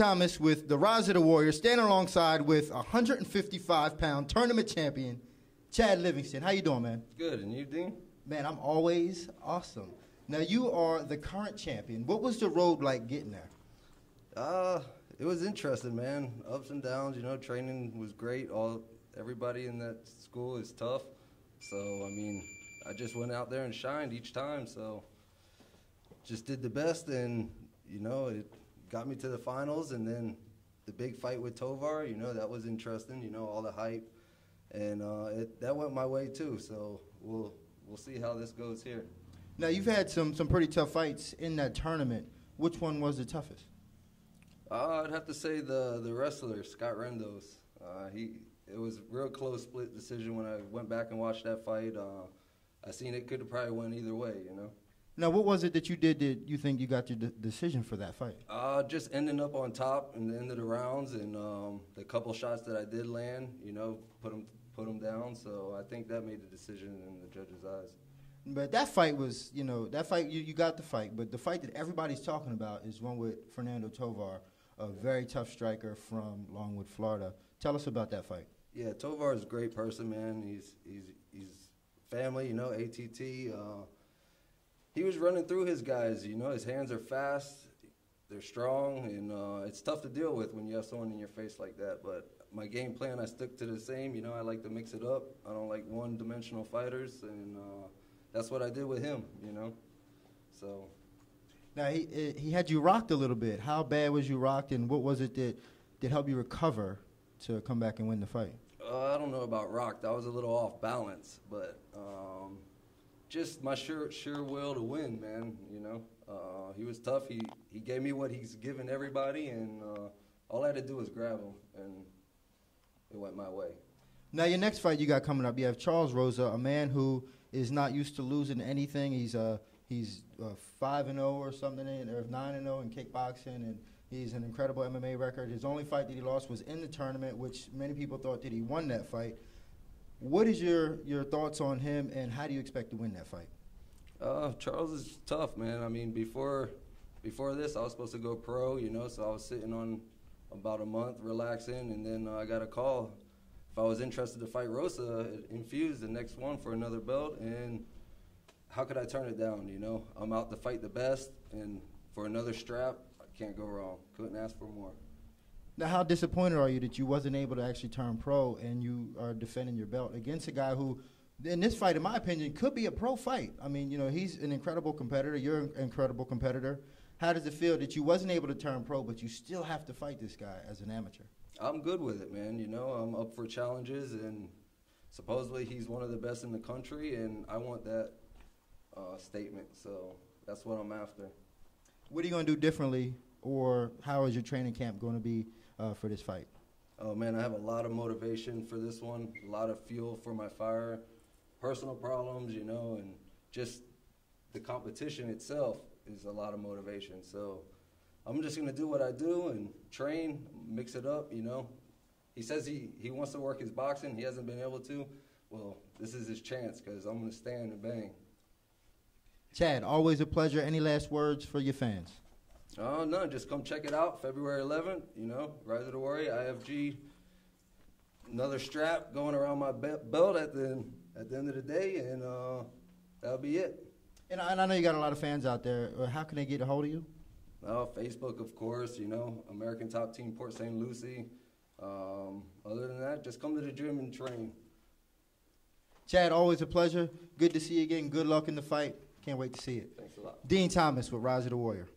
Thomas with the Rosa the Warrior, standing alongside with 155-pound tournament champion, Chad Livingston. How you doing, man? Good, and you, Dean? Man, I'm always awesome. Now, you are the current champion. What was the road like getting there? It was interesting, man. Ups and downs, you know, training was great. Everybody in that school is tough. So, I mean, I just went out there and shined each time, so just did the best, and, you know, it got me to the finals, and then the big fight with Tovar, you know, that was interesting, you know, all the hype, and that went my way too, so we'll see how this goes here. Now, you've had some pretty tough fights in that tournament. Which one was the toughest? I'd have to say the wrestler, Scott Rendos. It was a real close split decision when I went back and watched that fight. I seen it could have probably went either way, you know. Now, what was it that you did that you think you got your decision for that fight? Just ending up on top in the end of the rounds, and the couple shots that I did land, you know, put them down. So I think that made the decision in the judges' eyes. But that fight was, you know, that fight, you got the fight, but the fight that everybody's talking about is one with Fernando Tovar, a very tough striker from Longwood, Florida. Tell us about that fight. Yeah, Tovar is a great person, man. He's family, you know, ATT. He was running through his guys, you know. His hands are fast, they're strong, and it's tough to deal with when you have someone in your face like that. But my game plan, I stick to the same. You know, I like to mix it up. I don't like one-dimensional fighters, and that's what I did with him, you know. So. Now, he had you rocked a little bit. How bad was you rocked, and what was it that helped you recover to come back and win the fight? I don't know about rocked. I was a little off balance, but just my sure will to win, man, you know. He was tough. He gave me what he's given everybody, and all I had to do was grab him, and it went my way. Now, your next fight you got coming up, you have Charles Rosa, a man who is not used to losing anything. He's 5-0 or something, or 9-0 in kickboxing, and he's an incredible MMA record. His only fight that he lost was in the tournament, which many people thought that he won that fight. What is your thoughts on him, and how do you expect to win that fight? Charles is tough, man. I mean, before this, I was supposed to go pro, you know, so I was sitting on about a month relaxing, and then I got a call. If I was interested to fight Rosa, it infused the next one for another belt, and how could I turn it down, you know? I'm out to fight the best, and for another strap, I can't go wrong. Couldn't ask for more. Now, how disappointed are you that you wasn't able to actually turn pro and you are defending your belt against a guy who, in this fight, in my opinion, could be a pro fight? I mean, you know, he's an incredible competitor. You're an incredible competitor. How does it feel that you wasn't able to turn pro, but you still have to fight this guy as an amateur? I'm good with it, man. You know, I'm up for challenges, and supposedly he's one of the best in the country, and I want that statement. So that's what I'm after. What are you going to do differently, or how is your training camp going to be for this fight? Oh, man, I have a lot of motivation for this one, a lot of fuel for my fire, personal problems, you know, and just the competition itself is a lot of motivation. So I'm just going to do what I do and train, mix it up, you know. He says he wants to work his boxing. He hasn't been able to. Well, this is his chance, because I'm going to stand and bang. Chad, always a pleasure. Any last words for your fans? No, just come check it out, February 11th, you know, Rosa the Warrior, IFG, another strap going around my belt at the end of the day, and that'll be it. And I know you got a lot of fans out there. How can they get a hold of you? Facebook, of course, you know, American Top Team Port St. Lucie. Other than that, just come to the gym and train. Chad, always a pleasure. Good to see you again. Good luck in the fight. Can't wait to see it. Thanks a lot. Dean Thomas with Rosa the Warrior.